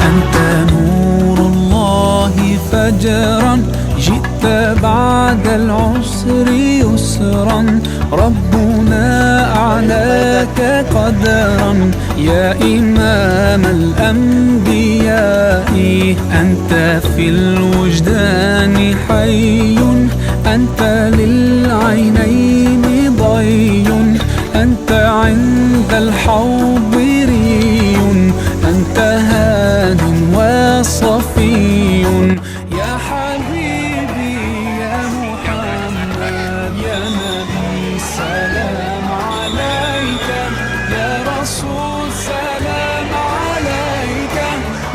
أنت نور الله فجرا، جئت بعد العسر يسرا، ربنا أعلاك قدرا يا إمام الأنبياء. أنت في الوجدان حي، أنت للعينين ضي، أنت عند الحوض ري، أنت هاد وصفي يا حبيبي يا محمد يا نبي سلام عليك، يا رسول سلام عليك،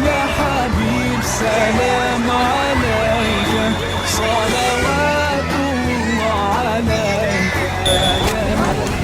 يا حبيب سلام عليك، صلوات الله عليك يا نبي.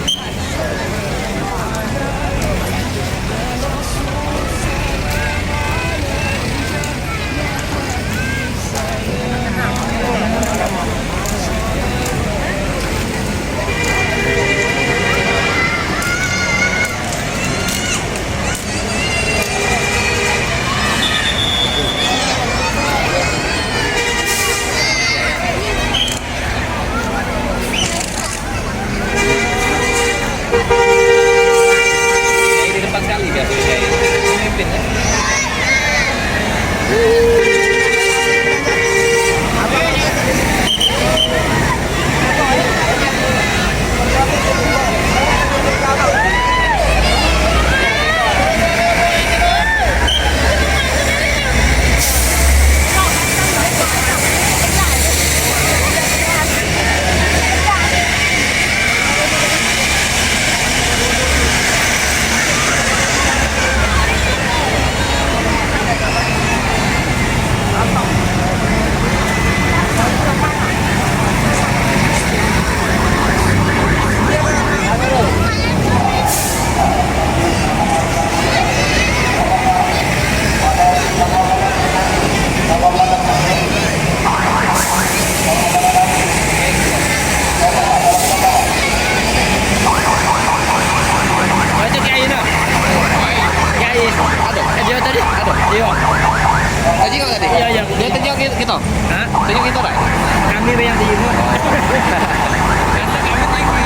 Di depan sekali dia pemimpin ya. Tadi kau tadi? Iya, iya. Dia tunjuk kita. Hah? Tunjuk kita tak? Kami yang di sini. Karena kami tinggi.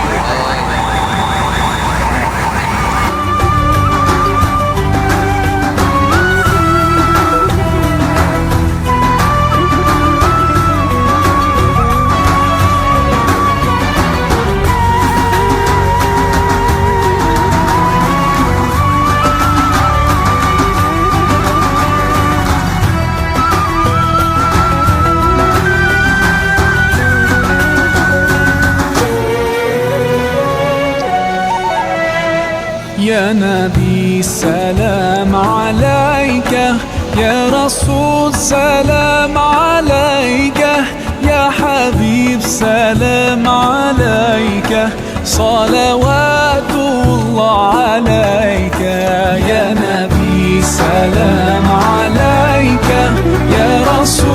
يا نبي سلام عليك، يا رسول سلام عليك، يا حبيب سلام عليك، صلوات الله عليك يا نبي سلام عليك، يا رسول